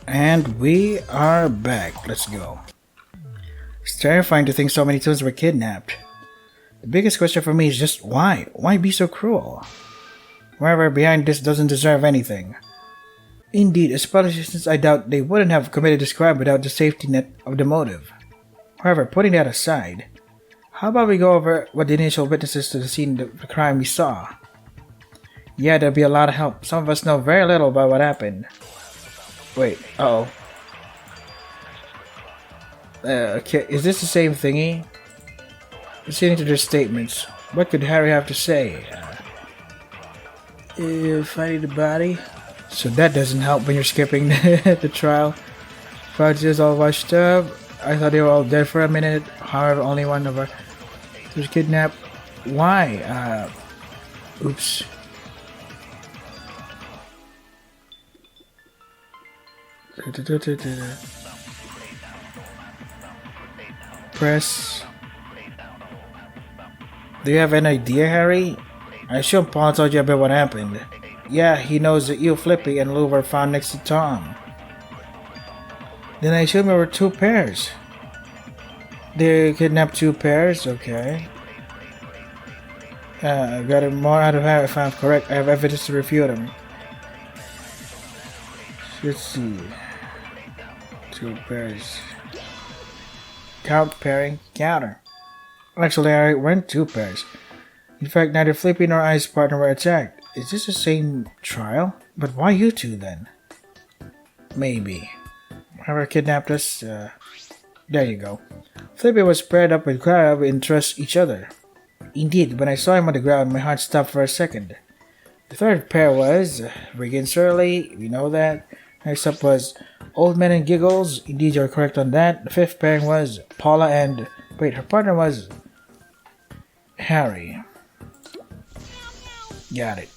And we are back. Let's go. It's terrifying to think so many toons were kidnapped. The biggest question for me is just why? Why be so cruel? Whoever behind this doesn't deserve anything. Indeed, as politicians, I doubt they wouldn't have committed this crime without the safety net of the motive. However, putting that aside, how about we go over what the initial witnesses to the scene of the crime we saw? Yeah, there'd be a lot of help. Some of us know very little about what happened. Wait, uh-oh. Okay, is this the same thingy? Listening to their statements, what could Harry have to say? Finding the body? So that doesn't help when you're skipping the trial. Prodigies all washed up. I thought they were all dead for a minute. However, only one of us was kidnapped. Why? Oops. Press. Do you have an idea, Harry? I assume Paul told you about what happened. Yeah, he knows that you, Flippy, and Lou were found next to Tom. Then I assume there were two pairs. They kidnapped two pairs? Okay. I got it more out of Harry if I'm correct. I have evidence to refute him. Let's see. Two pairs. Count pairing counter. Actually, I went two pairs. In fact, neither Flippy nor I's partner were attacked. Is this the same trial? But why you two then? Maybe. Whoever kidnapped us, there you go. Flippy was paired up with Clara and trust each other. Indeed, when I saw him on the ground, my heart stopped for a second. The third pair was Regan Surly, we know that. Next up was Old Man and Giggles. Indeed, you're correct on that. The fifth pairing was Paula and... Wait, her partner was... Harry. Got it.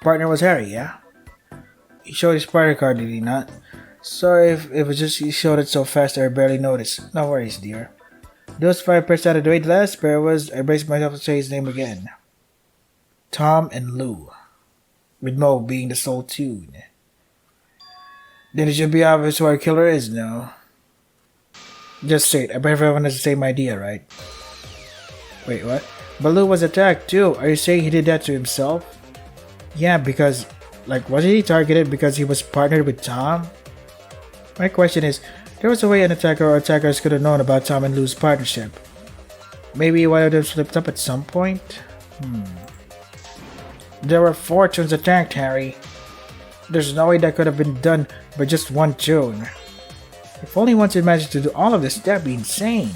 Partner was Harry, yeah? He showed his partner card, did he not? Sorry if it was just he showed it so fast I barely noticed. No worries, dear. Those 5 pairs out of the way, the last pair was... I braced myself to say his name again. Tom and Lou. With Mo being the sole tune. Then it should be obvious who our killer is, no? Just say it. I bet everyone has the same idea, right? Wait, what? But Lou was attacked too. Are you saying he did that to himself? Yeah, because... Like, wasn't he targeted because he was partnered with Tom? My question is, there was a way an attacker or attackers could have known about Tom and Lou's partnership. Maybe one of them slipped up at some point? There were 4 tunes attacked, Harry. There's no way that could have been done by just one tune. If only once it managed to do all of this, that'd be insane.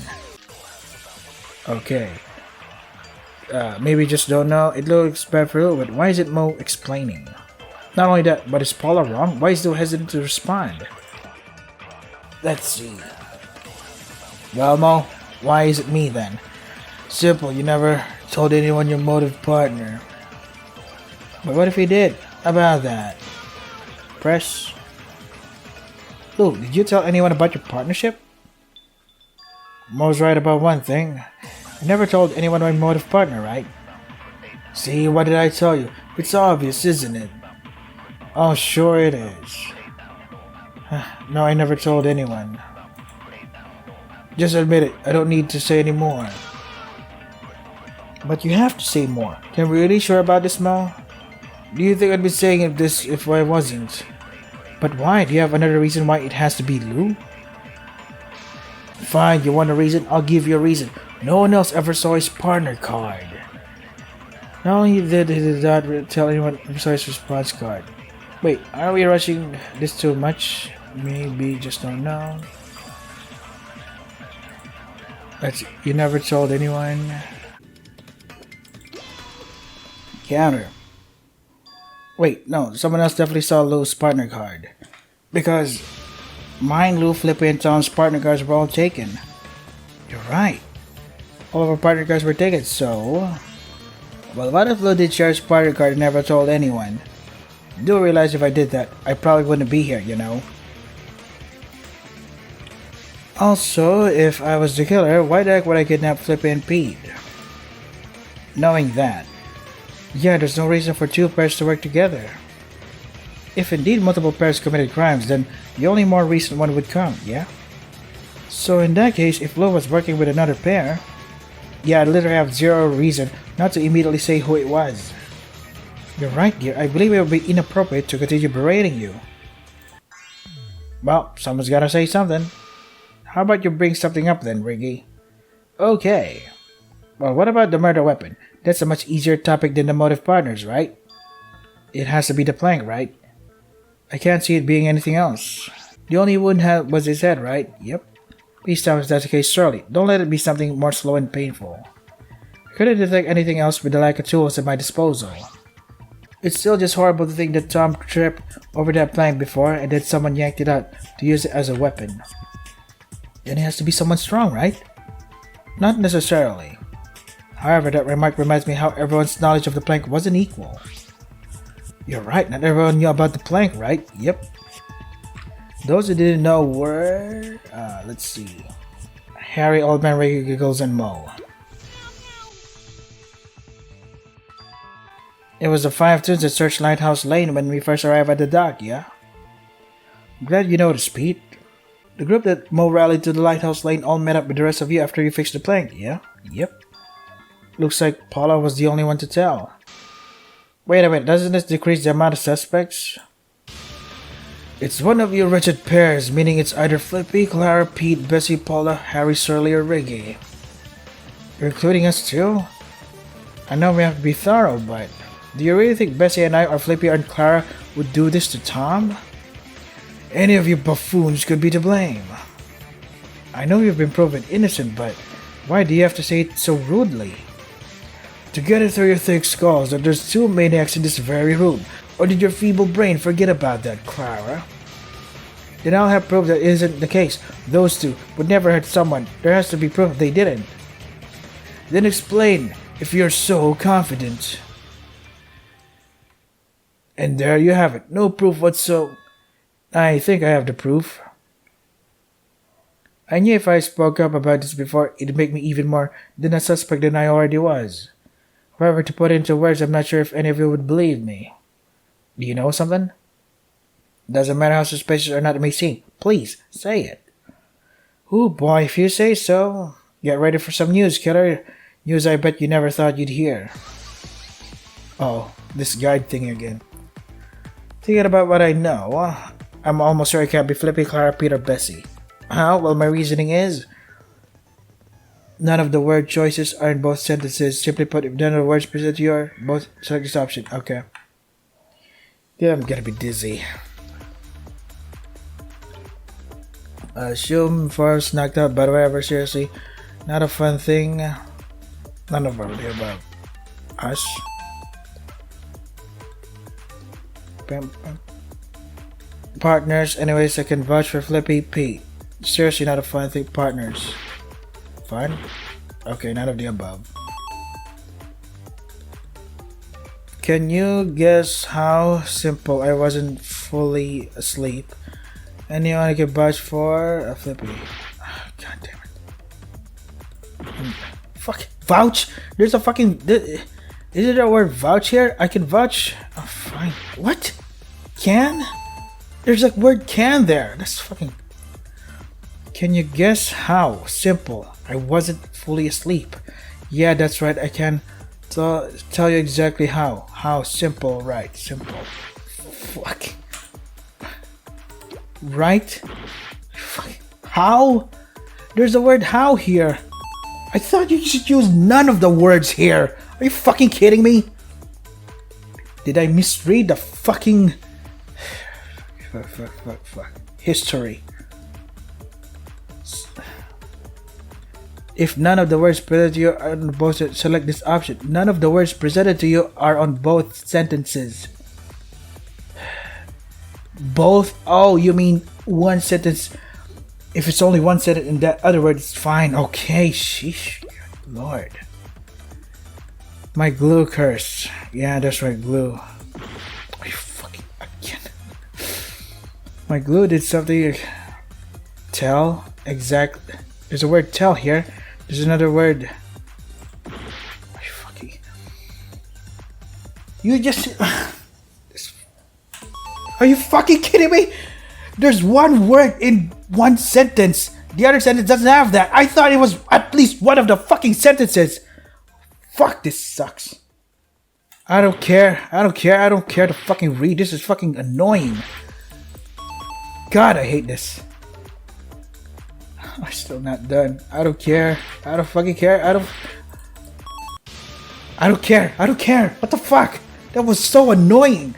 Okay. Maybe just don't know. It looks bad for Lou, but why isn't Mo explaining? Not only that, but is Paula wrong? Why is Lou hesitant to respond? Let's see. Well, Mo, why is it me then? Simple, you never told anyone your motive partner. But what if he did? How about that? Press. Lou, did you tell anyone about your partnership? Mo's right about one thing. I never told anyone my motive partner, right? See, what did I tell you? It's obvious, isn't it? Oh, sure it is. No, I never told anyone. Just admit it. I don't need to say any more. But you have to say more. Can we really sure about this, Mo? Do you think I'd be saying this if I wasn't? But why? Do you have another reason why it has to be Lou? Fine, you want a reason? I'll give you a reason. No one else ever saw his partner card. Not only did he not tell anyone ever saw his response card. Wait, are we rushing this too much? Maybe just don't know. You never told anyone? Counter. Wait, no, someone else definitely saw Lou's partner card. Because mine, Lou, Flippy, and Tom's partner cards were all taken. You're right. All of our partner cards were taken, so... Well, what if Lou did share his partner card and never told anyone? I do realize if I did that, I probably wouldn't be here, you know? Also, if I was the killer, why the heck would I kidnap Flippy and Pete? Knowing that. Yeah, there's no reason for 2 pairs to work together. If indeed multiple pairs committed crimes, then the only more recent one would count, yeah? So in that case, if Blue was working with another pair, yeah, I literally have zero reason not to immediately say who it was. You're right, dear. I believe it would be inappropriate to continue berating you. Well, someone's gotta say something. How about you bring something up then, Riggy? Okay. Well, what about the murder weapon? That's a much easier topic than the motive partners, right? It has to be the plank, right? I can't see it being anything else. The only wound was his head, right? Yep. Please tell us that's the case, Shirley. Don't let it be something more slow and painful. I couldn't detect anything else with the lack of tools at my disposal. It's still just horrible to think that Tom tripped over that plank before and then someone yanked it out to use it as a weapon. Then it has to be someone strong, right? Not necessarily. However, that remark reminds me how everyone's knowledge of the plank wasn't equal. You're right, not everyone knew about the plank, right? Yep. Those who didn't know were... let's see. Harry, Oldman, Reggie, Giggles, and Mo. It was the 5 Toons that searched Lighthouse Lane when we first arrived at the dock, yeah? I'm glad you noticed, Pete. The group that Mo rallied to the Lighthouse Lane all met up with the rest of you after you fixed the plank, yeah? Yep. Looks like Paula was the only one to tell. Wait a minute, doesn't this decrease the amount of suspects? It's one of your wretched pairs, meaning it's either Flippy, Clara, Pete, Bessie, Paula, Harry, Shirley, or Riggy. You're including us too? I know we have to be thorough, but... do you really think Bessie and I or Flippy and Clara would do this to Tom? Any of you buffoons could be to blame. I know you've been proven innocent, but why do you have to say it so rudely? To get it through your thick skulls that there's 2 maniacs in this very room, or did your feeble brain forget about that, Clara? Then I'll have proof that isn't the case. Those 2 would never hurt someone. There has to be proof they didn't. Then explain, if you're so confident. And there you have it. No proof whatsoever. I think I have the proof. I knew if I spoke up about this before, it'd make me even more than a suspect than I already was. However, to put it into words, I'm not sure if any of you would believe me. Do you know something? Doesn't matter how suspicious or not it may seem. Please, say it. Oh boy, if you say so. Get ready for some news, killer. News I bet you never thought you'd hear. Oh, this guide thing again. Thinking about what I know, I'm almost sure it can't be Flippy, Clara, Peter, Bessie. How? Well, my reasoning is... none of the word choices are in both sentences. Simply put, if none of the words presented to you are both, select this option. Okay. Yeah, I'm gonna be dizzy. Assume force knocked out, but whatever, seriously. Not a fun thing. None of them are about us. Partners, anyways, I can vouch for Flippy. Pete. Seriously, not a fun thing. Partners. Fun? Okay, none of the above. Can you guess how simple I wasn't fully asleep? Anyone I can vouch for? Flippy. Oh, God damn it. Fuck. Vouch? There's a fucking... is it a word vouch here? I can vouch... oh, fine. What? Can? There's a word can there. That's fucking... Can you guess how simple I wasn't fully asleep? Yeah, that's right. I can tell you exactly how. How simple, right? Simple. Fuck. Right? Fuck. How? There's a word how here. I thought you should use none of the words here. Are you fucking kidding me? Did I misread the fucking... fuck. History. If none of the words presented to you are on both, select this option. None of the words presented to you are on both sentences. Both? Oh, you mean one sentence. If it's only one sentence in that other word, it's fine. Okay, sheesh. Good Lord. My glue curse. Yeah, that's right, glue. I fucking again. My glue did something. Tell. Exactly. There's a word tell here. There's another word. I fucking. You just. Are you fucking kidding me? There's one word in one sentence. The other sentence doesn't have that. I thought it was at least one of the fucking sentences. Fuck, this sucks. I don't care. I don't care to fucking read. This is fucking annoying. God, I hate this. I'm still not done. I don't care. I don't fucking care. I don't care. I don't care. What the fuck? That was so annoying.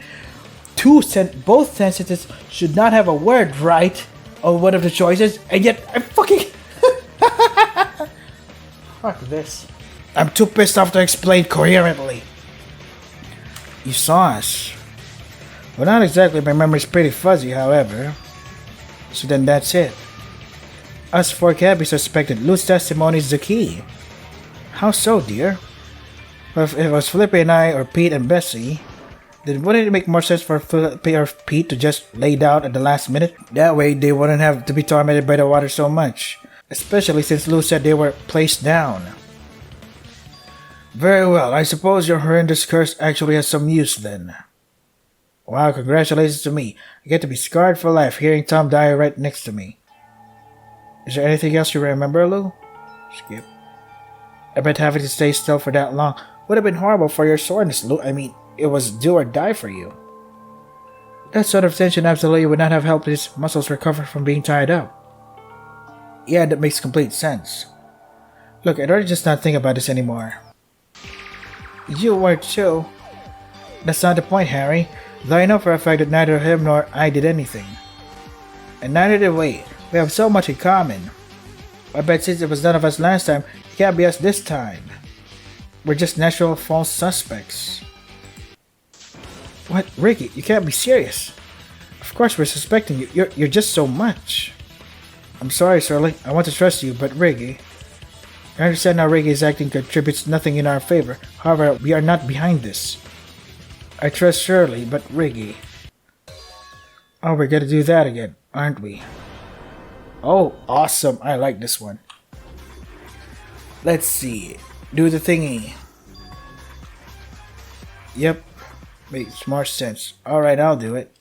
Both sentences should not have a word right on one of the choices, and yet I fucking fuck this. I'm too pissed off to explain coherently. You saw us. Well, not exactly. My memory's pretty fuzzy, however. So then that's it. Us four can't be suspected. Lou's testimony is the key. How so, dear? Well, if it was Felipe and I, or Pete and Bessie, then wouldn't it make more sense for Felipe or Pete to just lay down at the last minute? That way, they wouldn't have to be tormented by the water so much. Especially since Lou said they were placed down. Very well, I suppose your horrendous curse actually has some use then. Wow, congratulations to me. I get to be scarred for life hearing Tom die right next to me. Is there anything else you remember, Lou? Skip. I bet having to stay still for that long would have been horrible for your soreness, Lou. I mean, it was do or die for you. That sort of tension absolutely would not have helped his muscles recover from being tied up. Yeah, that makes complete sense. Look, I'd rather just not think about this anymore. You were too. That's not the point, Harry. Though I know for a fact that neither him nor I did anything. And neither did we. We have so much in common. I bet since it was none of us last time, it can't be us this time. We're just natural false suspects. What? Ricky, you can't be serious. Of course we're suspecting you. You're just so much. I'm sorry, Shirley. I want to trust you, but Ricky... I understand how Ricky is acting contributes nothing in our favor. However, we are not behind this. I trust Shirley, but Ricky... Oh, we're gonna do that again, aren't we? Oh, awesome. I like this one. Let's see. Do the thingy. Yep. Makes more sense. Alright, I'll do it.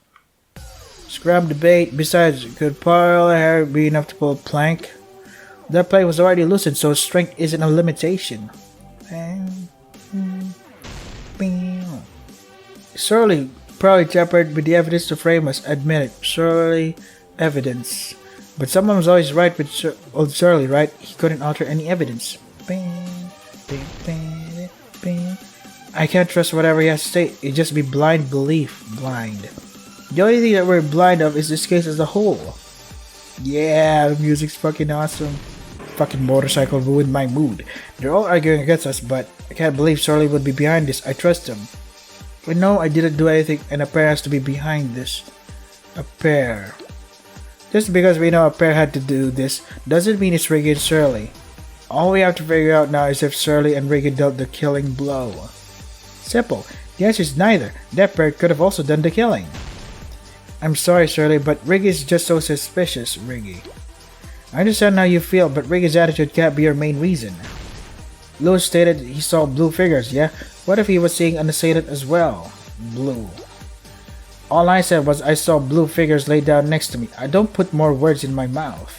Scrub the bait. Besides, could Paul or Harry be enough to pull a plank? That plank was already loosened, so strength isn't a limitation. Surely, probably tampered with the evidence to frame us. Admit it. Surely, evidence. But someone was always right with old Shirley, right? He couldn't alter any evidence. I can't trust whatever he has to say. It'd just be blind belief. Blind. The only thing that we're blind of is this case as a whole. Yeah, the music's fucking awesome. Fucking motorcycle ruined my mood. They're all arguing against us, but I can't believe Shirley would be behind this. I trust him. But no, I didn't do anything, and a pair has to be behind this. A pair. Just because we know a pair had to do this, doesn't mean it's Ricky and Shirley. All we have to figure out now is if Shirley and Ricky dealt the killing blow. Simple. The answer is neither. That pair could have also done the killing. I'm sorry, Shirley, but Ricky's just so suspicious, Ricky. I understand how you feel, but Ricky's attitude can't be your main reason. Lou stated he saw blue figures, yeah? What if he was seeing an assailant as well? Blue. All I said was I saw blue figures laid down next to me. I don't put more words in my mouth.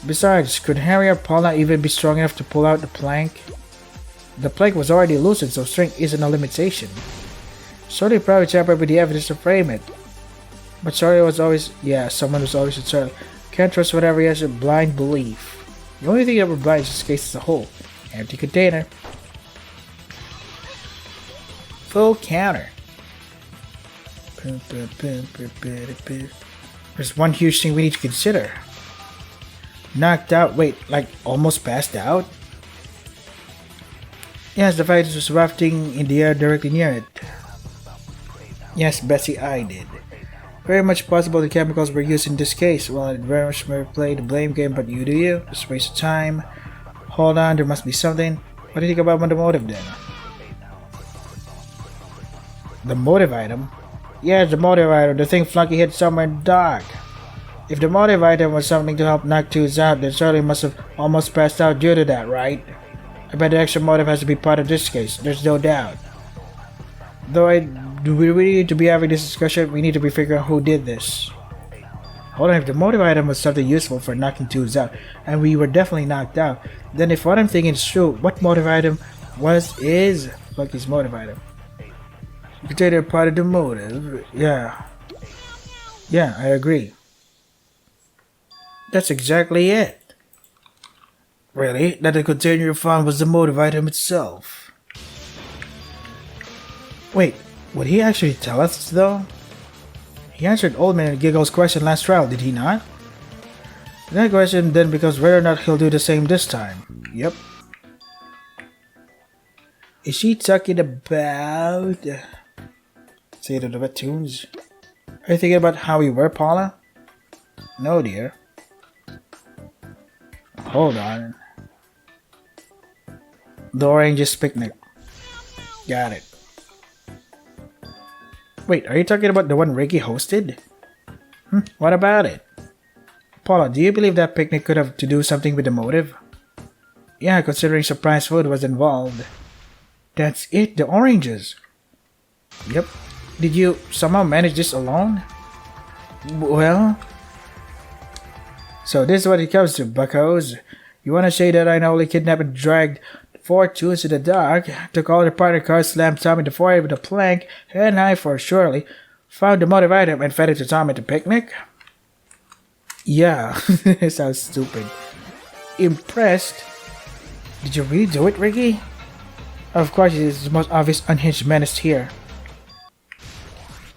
Besides, could Harry or Paula even be strong enough to pull out the plank? The plank was already loosened, so strength isn't a limitation. Shirley probably tampered with the evidence to frame it. But Shirley was always... Yeah, someone was always with Shirley. Can't trust whatever he has a blind belief. The only thing that we're blind is this case as a whole. Empty container. Full counter. There's one huge thing we need to consider. Knocked out? Wait, like almost passed out? Yes, the fight was rafting in the air directly near it. Yes, Bessie, I did. Very much possible the chemicals were used in this case. Well, I'd very much play the blame game, but you do you. Just a waste of time. Hold on, there must be something. What do you think about the motive then? The motive item? Yes, the motive item. The thing Flunky hid somewhere in the dark. If the motive item was something to help knock Tooth out, then Shirley must have almost passed out due to that, right? I bet the extra motive has to be part of this case. There's no doubt. Though I do we really need to be having this discussion? We need to be figuring out who did this. Hold on, if the motive item was something useful for knocking dudes out, and we were definitely knocked out, then if what I'm thinking is true, what motive item is Lucky's motive item? Consider part of the motive. Yeah, I agree. That's exactly it. Really? That the container you found was the motive item itself? Wait, would he actually tell us though? He answered Old Man Giggle's question last trial, did he not? That question then becomes whether or not he'll do the same this time. Yep. Is she talking about... Say it about tunes? Are you thinking about how we were, Paula? No, dear. Hold on. The Orange's Picnic. Got it. Wait, are you talking about the one Ricky hosted? What about it? Paula, do you believe that picnic could have to do something with the motive? Yeah, considering surprise food was involved. That's it, the oranges. Yep. Did you somehow manage this alone? Well... So this is what it comes to, buckos. You wanna say that I not only kidnapped and dragged 4 tunes to the dock, took all the partner cars, slammed Tom in the forehead with a plank, and I, for surely, found the motive item and fed it to Tom at the picnic? Yeah, sounds stupid. Impressed? Did you really do it, Ricky? Of course, it is the most obvious unhinged menace here.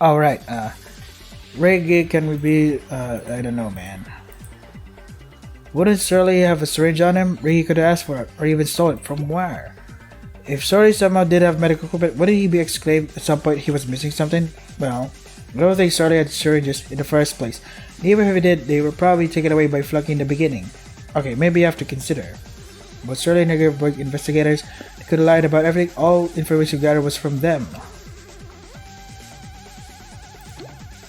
Alright, Ricky, can we be, I don't know, man. Wouldn't Shirley have a syringe on him? Ricky could have asked for it, or even stole it. From where? If Shirley somehow did have medical equipment, wouldn't he be exclaimed at some point he was missing something? Well, I don't think Shirley had syringes in the first place. And even if he did, they were probably taken away by Flucky in the beginning. Okay, maybe you have to consider. But Shirley and her investigators could have lied about everything. All information gathered was from them.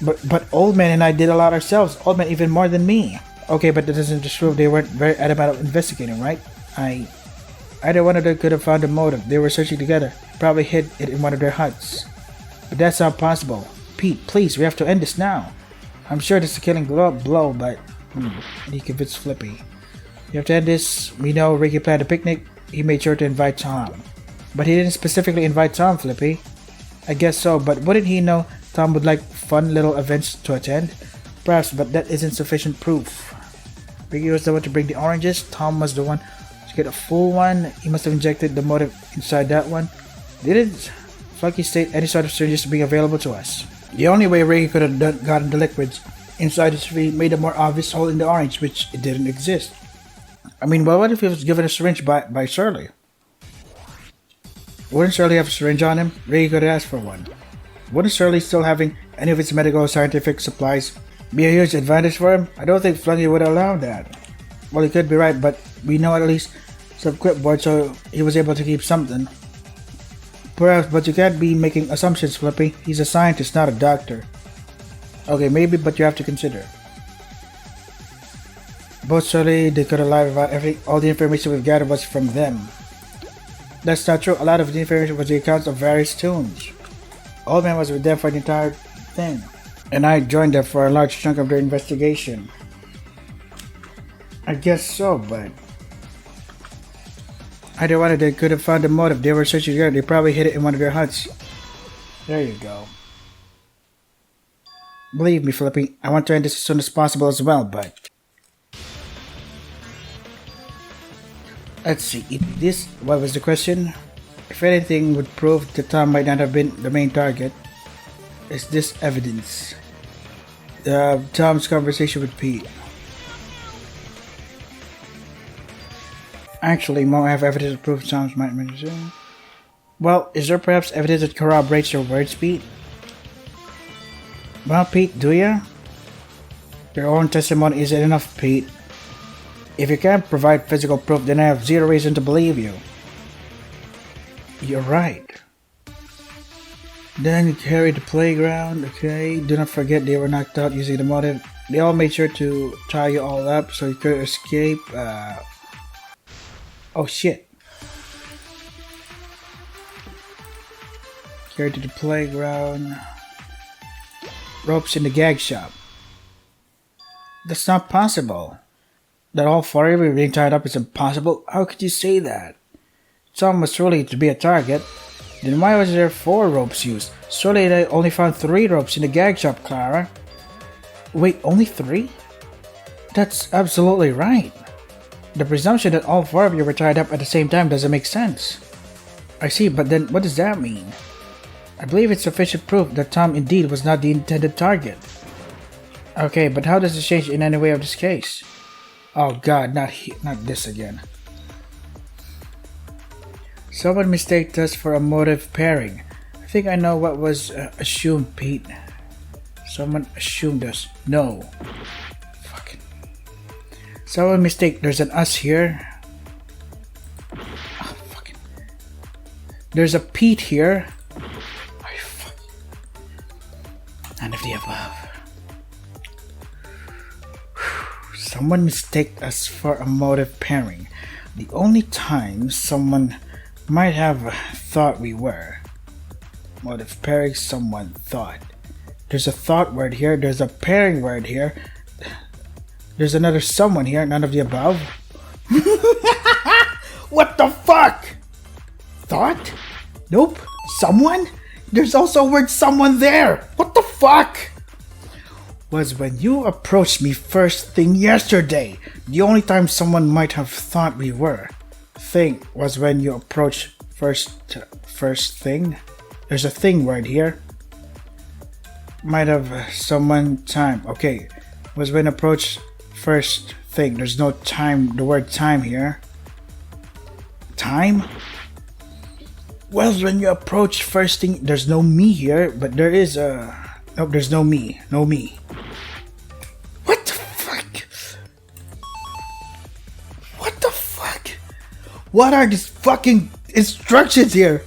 But Old Man and I did a lot ourselves. Old Man even more than me. Okay, but that doesn't just prove they weren't very adamant about investigating, right? Either one of them could have found a motive. They were searching together. Probably hid it in one of their huts. But that's not possible. Pete, please, we have to end this now. I'm sure this is a killing blow, but... he convinced Flippy. You have to end this. We know Ricky planned a picnic. He made sure to invite Tom. But he didn't specifically invite Tom, Flippy. I guess so, but wouldn't he know Tom would like fun little events to attend? Perhaps, but that isn't sufficient proof. Ricky was the one to bring the oranges. Tom was the one to get a full one. He must have injected the motive inside that one. Didn't Flucky state any sort of syringes being available to us? The only way Ricky could have gotten the liquids inside his tree made a more obvious hole in the orange, which it didn't exist. I mean, well, what if he was given a syringe by Shirley? Wouldn't Shirley have a syringe on him? Ricky could have asked for one. Wouldn't Shirley still having any of its medical or scientific supplies be a huge advantage for him? I don't think Flunky would allow that. Well, he could be right, but we know at least some clipboard, so he was able to keep something. Perhaps, but you can't be making assumptions, Flippy. He's a scientist, not a doctor. Okay, maybe, but you have to consider. Both Shirley, they could have lied about everything. All the information we've gathered was from them. That's not true. A lot of the information was the accounts of various tunes. Old Man was with them for the entire thing. And I joined them for a large chunk of their investigation. I guess so, but... Either one of them could have found the motive. They were searching together. They probably hid it in one of their huts. There you go. Believe me, Flippy, I want to end this as soon as possible as well, but... Let's see, what was the question? If anything would prove that Tom might not have been the main target, is this evidence? Tom's conversation with Pete. Actually, Mo, I have evidence to prove Tom's might have. Well, is there perhaps evidence that corroborates your words, Pete? Well, Pete, do ya? Your own testimony isn't enough, Pete. If you can't provide physical proof, then I have zero reason to believe you. You're right. Then you carried the playground, okay? Do not forget they were knocked out using the motive. They all made sure to tie you all up so you could escape. Oh shit. Scared to the playground. Ropes in the gag shop. That's not possible. That all four of you being tied up is impossible? How could you say that? Tom was surely to be a target. Then why was there 4 ropes used? Surely they only found 3 ropes in the gag shop, Clara. Wait, only 3? That's absolutely right. The presumption that all 4 of you were tied up at the same time doesn't make sense. I see, but then what does that mean? I believe it's sufficient proof that Tom indeed was not the intended target. Okay, but how does this change in any way of this case? Oh god, not this again. Someone mistaked us for a motive pairing. I think I know what was assumed, Pete. Someone assumed us. No. Fucking. Someone mistake. There's an us here. Oh, fucking. There's a Pete here. Oh, fucking. None of the above. Someone mistaked us for a motive pairing. The only time someone might have thought we were. Motive pairing, someone thought. There's a thought word here, there's a pairing word here. There's another someone here, none of the above. What the fuck? Thought? Nope. Someone? There's also a word someone there. What the fuck? Was when you approached me first thing yesterday. The only time someone might have thought we were. Thing was when you approached first thing. There's a thing word here. Might have someone time. Okay. Was when approached first thing. There's no time, the word time here. Time? Well, when you approach first thing, there's no me here, but there is a... Nope, there's no me. No me. What the fuck? What the fuck? What are these fucking instructions here?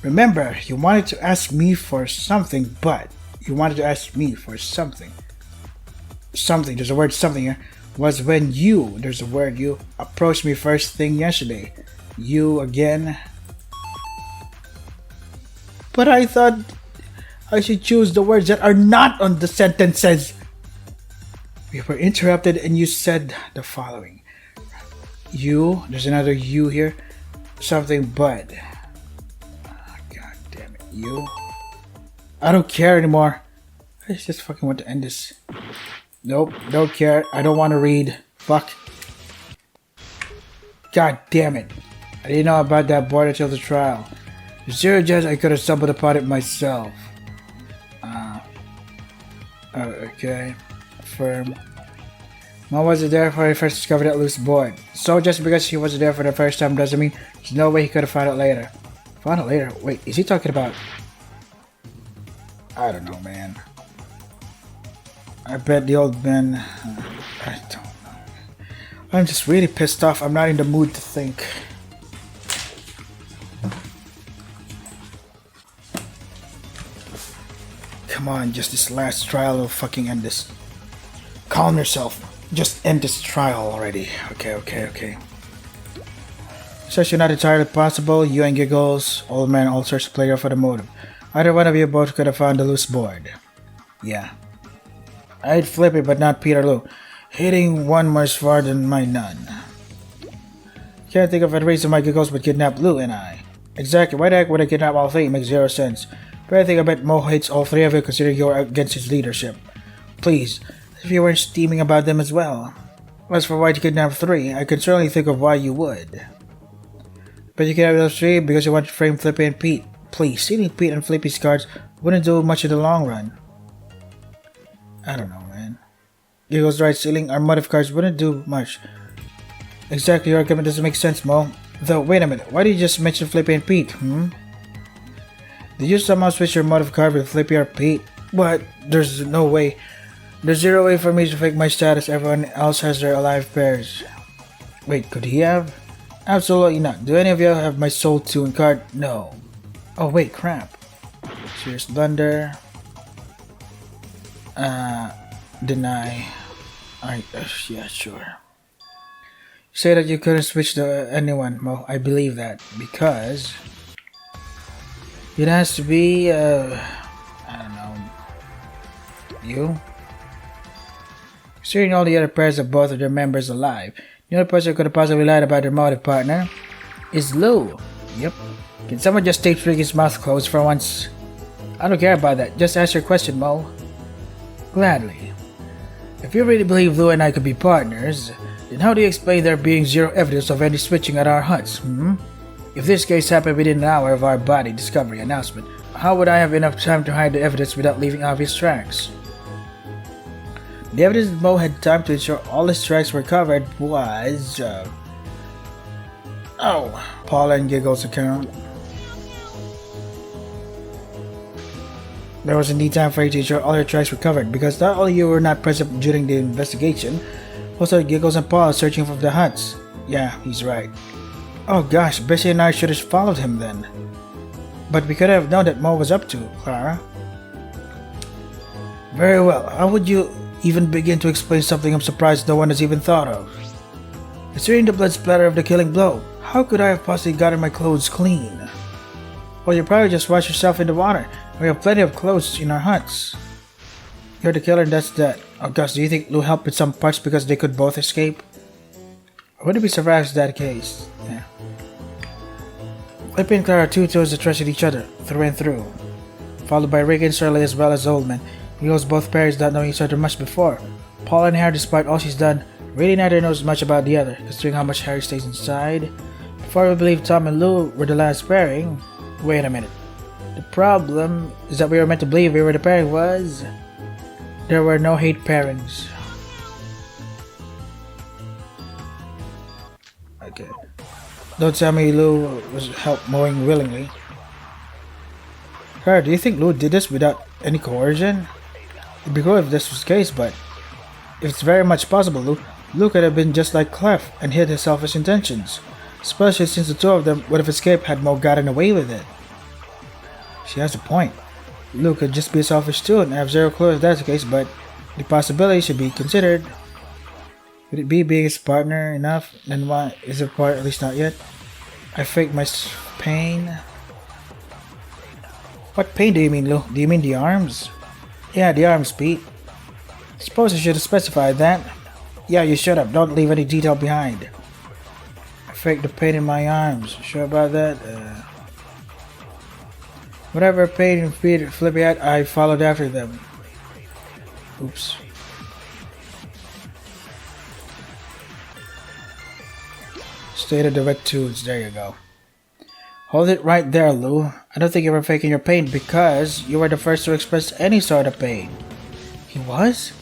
Remember, you wanted to ask me for something, but... You wanted to ask me for something. Something, there's a word something here. Was when you, there's a word you, approached me first thing yesterday. You again. But I thought I should choose the words that are not on the sentences. We were interrupted and you said the following. You, there's another you here. Something but. Oh, God damn it. You. I don't care anymore. I just fucking want to end this. Nope, don't care. I don't want to read. Fuck. God damn it. I didn't know about that board until the trial. Zero judge, I could have stumbled upon it myself. Okay. Affirm. Mom wasn't there when I first discovered that loose board. So just because he wasn't there for the first time doesn't mean there's no way he could have found it later. Found it later? Wait, is he talking about... I don't know, man. I bet the old man... I don't know. I'm just really pissed off. I'm not in the mood to think. Come on, just this last trial will fucking end this. Calm yourself. Just end this trial already. Okay. Says you're not entirely possible. You and Giggles, old man, all sorts of player for the motive. Either one of you both could have found the loose board. Yeah. I'd flip it, but not Peter Lou. Hitting one more far than my none. Can't think of a reason why Giggles would kidnap Lou and I. Exactly, why the heck would I kidnap all three? It makes zero sense. But I think I bet Mo hates all three of you considering you're against his leadership. Please, if you weren't steaming about them as well. As for why you kidnap three, I can certainly think of why you would. But you can have those three because you want to frame Flippy and Pete. Please, stealing Pete and Flippy's cards wouldn't do much in the long run. I don't know, man. Giggles right, stealing our motive cards wouldn't do much. Exactly, your argument doesn't make sense, Mo. Though, wait a minute, why did you just mention Flippy and Pete, Did you somehow switch your motive card with Flippy or Pete? What? There's no way. There's zero way for me to fake my status. Everyone else has their alive pairs. Wait, could he have? Absolutely not. Do any of you have my Soul Tune card? No. Oh wait, crap. Serious Thunder. Deny. Yeah, sure. You say that you couldn't switch to anyone. Well, I believe that because It has to be, I don't know, you? Considering all the other pairs of both of their members alive, the only person who could have possibly lied about their motive partner is Lou. Yep. Can someone just tape Ricky's mouth closed for once? I don't care about that. Just ask your question, Mo. Gladly. If you really believe Lou and I could be partners, then how do you explain there being zero evidence of any switching at our huts, If this case happened within an hour of our body discovery announcement, how would I have enough time to hide the evidence without leaving obvious tracks? The evidence that Mo had time to ensure all his tracks were covered was... Paula and Giggle's account. There was indeed time for you to ensure all your tracks were covered, because not only you were not present during the investigation, also Giggles and Paula searching for the huts. Yeah, he's right. Oh gosh, Bessie and I should have followed him then. But we could have known that Mo was up to, Clara. Very well, how would you even begin to explain something I'm surprised no one has even thought of? Considering the blood splatter of the killing blow, how could I have possibly gotten my clothes clean? Well, you probably just washed yourself in the water. We have plenty of clothes in our huts. You're the killer and that's that. Oh gosh, do you think Lou helped with some parts because they could both escape? I wouldn't be surprised if that case. Yeah. Lippy and Clara are two toes that trusted each other, through and through. Followed by Rick and Shirley as well as Oldman. He owes both pairs not knowing each other much before. Paula and Harry, despite all she's done, really neither knows much about the other, considering how much Harry stays inside. Before we believe Tom and Lou were the last pairing, wait a minute. The problem is that we were meant to believe we were the pairing was... There were no hate pairings. Okay. Don't tell me Lou was helped mowing willingly. Claire, do you think Lou did this without any coercion? It'd be cool if this was the case, but if it's very much possible, Lou could have been just like Clef and hid his selfish intentions. Especially since the two of them would have escaped had Mo gotten away with it. She has a point. Lou could just be selfish too and have zero clue if that's the case, but the possibility should be considered. Would it be being his partner enough? Then why is it part? At least not yet. I faked my pain. What pain do you mean, Lou? Do you mean the arms? Yeah, the arms, Pete. Suppose I should have specified that. Yeah, you should have. Don't leave any detail behind. I faked the pain in my arms. Sure about that? Whatever pain and feet Flippy had, I followed after them. Oops. State of the Webtoons, there you go. Hold it right there, Lou. I don't think you were faking your pain because you were the first to express any sort of pain. He was?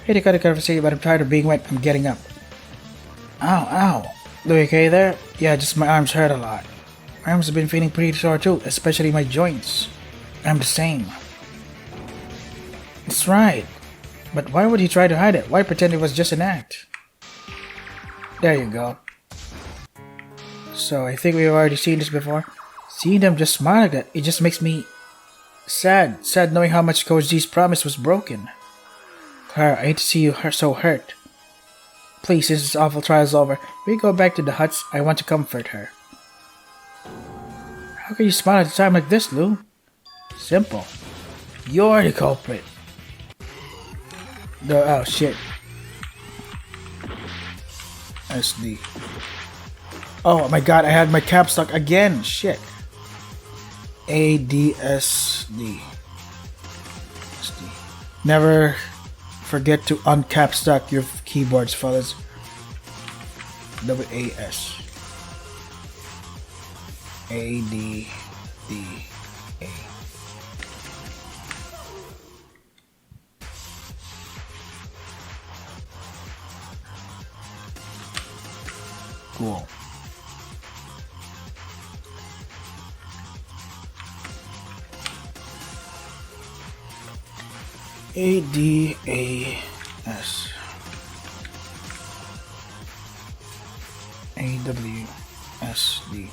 Hey, they got a conversation, but I'm tired of being wet. I'm getting up. Ow, ow. Lou, you okay there? Yeah, just my arms hurt a lot. My arms have been feeling pretty sore too, especially my joints. I'm the same. That's right. But why would he try to hide it? Why pretend it was just an act? There you go. So, I think we've already seen this before. Seeing them just smile like that, it just makes me sad. Sad knowing how much Coach G's promise was broken. Clara, I hate to see you so hurt. Please, since this awful trial is over, we go back to the huts. I want to comfort her. How can you smile at a time like this, Lou? Simple. You're the culprit. Oh shit. SD. Oh my god, I had my cap stuck again. Shit. ADSD. SD. Never forget to uncap stuck your keyboards, fellas. WAS. ADDA. Cool. ADAS. AWSD.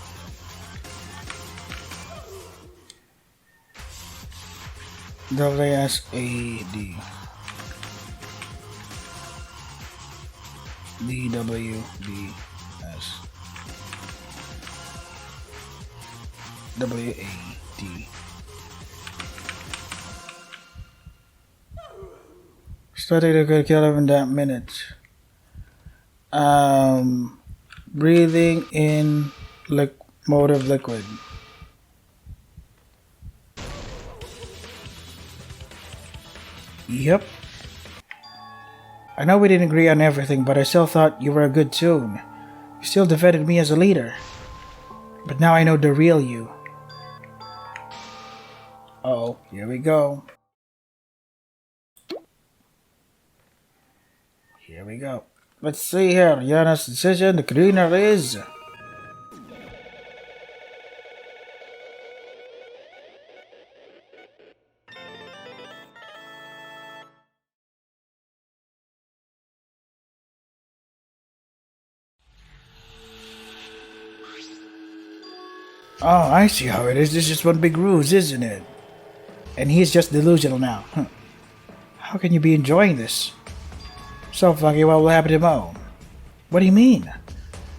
WSAD. DWDS. WAD. Expecting to could kill him in that minute. Breathing in mode of liquid. Yep. I know we didn't agree on everything, but I still thought you were a good Toon. You still defended me as a leader. But now I know the real you. Uh-oh, here we go. Here we go. Let's see here. Yana's decision. The winner is... Oh, I see how it is. This is just one big ruse, isn't it? And he's just delusional now. How can you be enjoying this? So, Flunky, what will happen to Mo? What do you mean?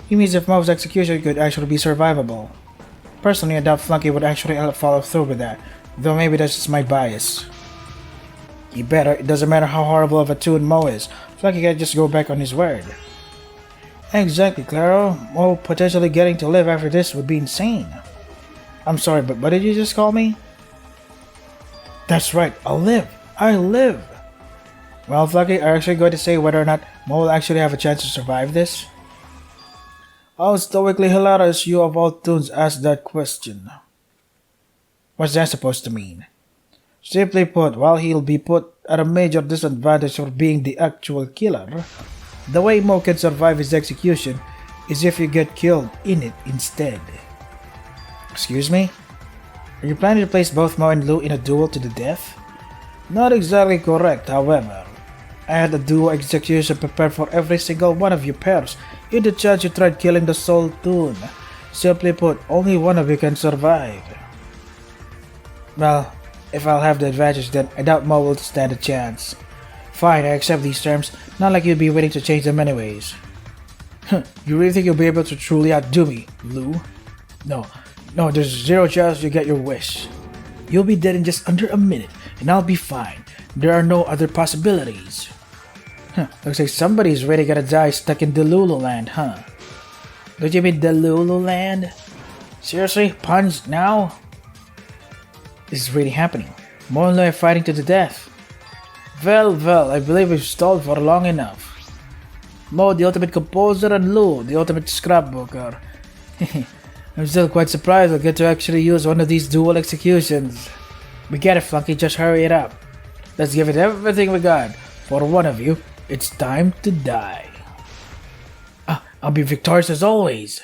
He means if Mo's execution could actually be survivable. Personally, I doubt Flunky would actually follow through with that, though maybe that's just my bias. You better. It doesn't matter how horrible of a Toon Mo is. Flunky can't just go back on his word. Exactly, Claro. Mo potentially getting to live after this would be insane. I'm sorry, but what did you just call me? That's right, I'll live. I live. Well, Flunky, are you actually going to say whether or not Mo will actually have a chance to survive this? How stoically hilarious you of all Toons asked that question. What's that supposed to mean? Simply put, while he'll be put at a major disadvantage for being the actual killer, the way Mo can survive his execution is if you get killed in it instead. Excuse me? Are you planning to place both Mo and Lou in a duel to the death? Not exactly correct, however. I had a duel execution prepared for every single one of you pairs in the chance you tried killing the Soul Toon. Simply put, only one of you can survive. Well, if I'll have the advantage, then I doubt Mo will stand a chance. Fine, I accept these terms, not like you'd be waiting to change them anyways. You really think you'll be able to truly outdo me, Lou? No, there's zero chance you get your wish. You'll be dead in just under a minute, and I'll be fine. There are no other possibilities. Looks like somebody's really gonna die stuck in Delulu Land, huh? Don't you mean Delulu Land? Seriously? Puns now? This is really happening. Mo and Lou are fighting to the death. Well, I believe we've stalled for long enough. Mo, the ultimate composer, and Lou, the ultimate scrapbooker. I'm still quite surprised I'll get to actually use one of these dual executions. We get it, Flunky, just hurry it up. Let's give it everything we got. For one of you, it's time to die. I'll be victorious as always.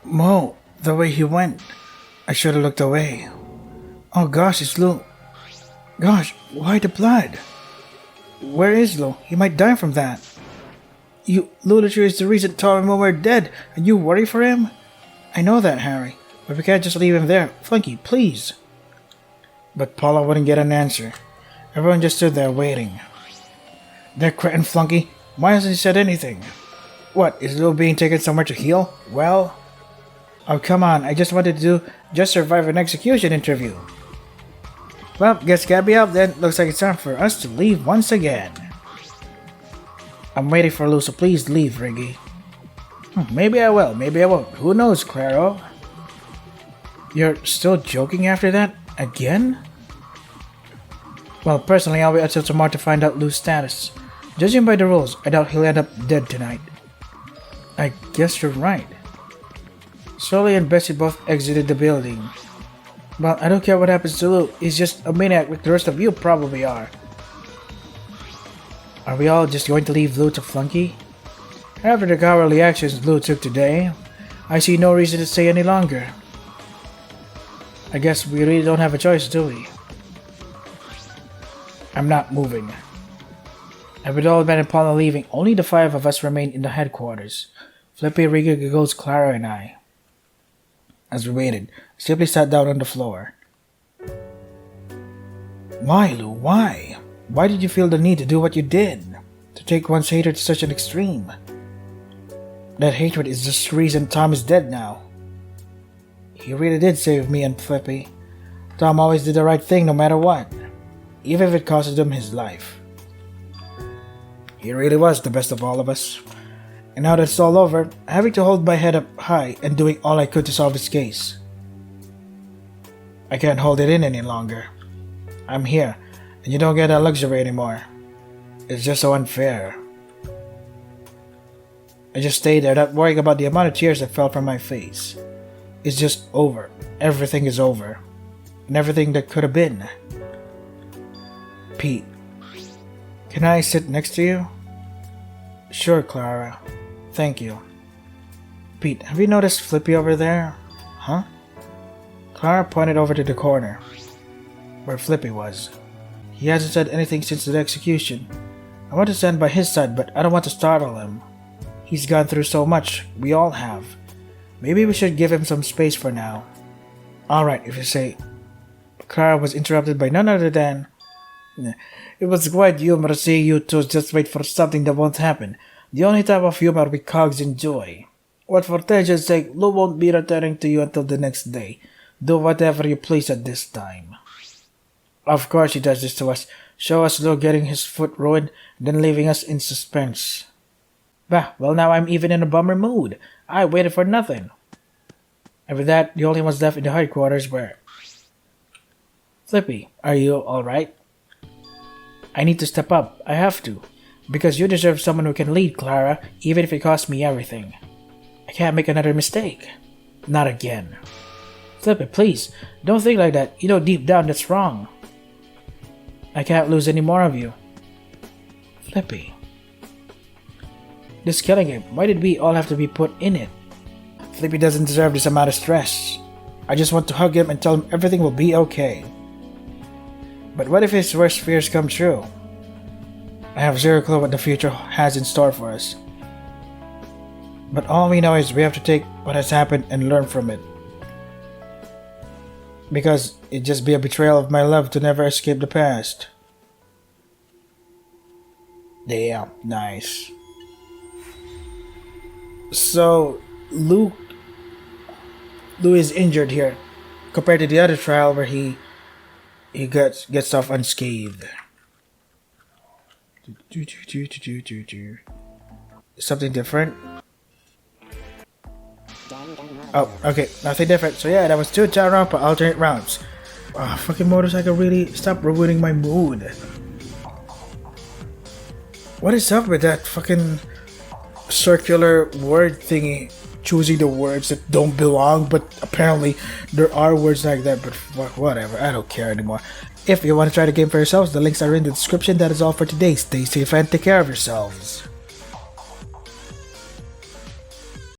Mo, the way he went. I should have looked away. Oh gosh, it's Lou. Gosh, why the blood? Where is Lou? He might die from that. Lou literally is the reason Tom and Mo are dead, and you worry for him? I know that, Harry, but we can't just leave him there. Flunky, please. But Paula wouldn't get an answer. Everyone just stood there waiting. That cretin Flunky, why hasn't he said anything? What, is Lou being taken somewhere to heal? Well... Oh, come on, I just wanted to just survive an execution interview. Well, guess gotta be up then. Looks like it's time for us to leave once again. I'm waiting for Lou, so please leave, Riggy. Maybe I will, maybe I won't. Who knows, Claro? You're still joking after that? Again? Well, personally, I'll wait until tomorrow to find out Lou's status. Judging by the rules, I doubt he'll end up dead tonight. I guess you're right. Sully and Bessie both exited the building. Well, I don't care what happens to Lou. He's just a maniac like the rest of you probably are. Are we all just going to leave Lou to Flunky? After the cowardly actions Lou took today, I see no reason to stay any longer. I guess we really don't have a choice, do we? I'm not moving. And with all Ben and Paula leaving, only the 5 of us remain in the headquarters. Flippy, Riggy, Giggles, Clara, and I. As we waited, I simply sat down on the floor. Why, Lou? Why? Why did you feel the need to do what you did? To take one's hatred to such an extreme? That hatred is just the reason Tom is dead now. He really did save me and Flippy. Tom always did the right thing no matter what, even if it costed him his life. He really was the best of all of us. And now that it's all over, having to hold my head up high and doing all I could to solve his case. I can't hold it in any longer. I'm here, and you don't get that luxury anymore. It's just so unfair. I just stayed there, not worrying about the amount of tears that fell from my face. It's just over. Everything is over. And everything that could have been. Pete, can I sit next to you? Sure, Clara. Thank you. Pete, have you noticed Flippy over there? Huh? Clara pointed over to the corner, where Flippy was. He hasn't said anything since the execution. I want to stand by his side, but I don't want to startle him. He's gone through so much. We all have. Maybe we should give him some space for now. Alright, if you say. Clara was interrupted by none other than... It was quite humorous seeing you two just wait for something that won't happen. The only type of humor we cogs enjoy. What for tension's sake, Lou won't be returning to you until the next day. Do whatever you please at this time. Of course he does this to us. Show us Lou getting his foot ruined, then leaving us in suspense. Bah, well now I'm even in a bummer mood. I waited for nothing. And with that, the only ones left in the headquarters were... Flippy, are you alright? I need to step up. I have to. Because you deserve someone who can lead, Clara, even if it costs me everything. I can't make another mistake. Not again. Flippy, please, don't think like that. You know deep down that's wrong. I can't lose any more of you. Flippy. This killing game, why did we all have to be put in it? Flippy doesn't deserve this amount of stress. I just want to hug him and tell him everything will be okay. But what if his worst fears come true? I have zero clue what the future has in store for us. But all we know is we have to take what has happened and learn from it. Because it'd just be a betrayal of my love to never escape the past. Damn, nice. So, Lou is injured here, compared to the other trial where he gets off unscathed. Something different? Oh, okay, nothing different. So yeah, that was ToontownRonpa alternate rounds. Fucking motorcycle really stop ruining my mood. What is up with that fucking circular word thingy? Choosing the words that don't belong, but apparently there are words like that, but whatever, I don't care anymore. If you want to try the game for yourselves, the links are in the description. That is all for today. Stay safe and take care of yourselves.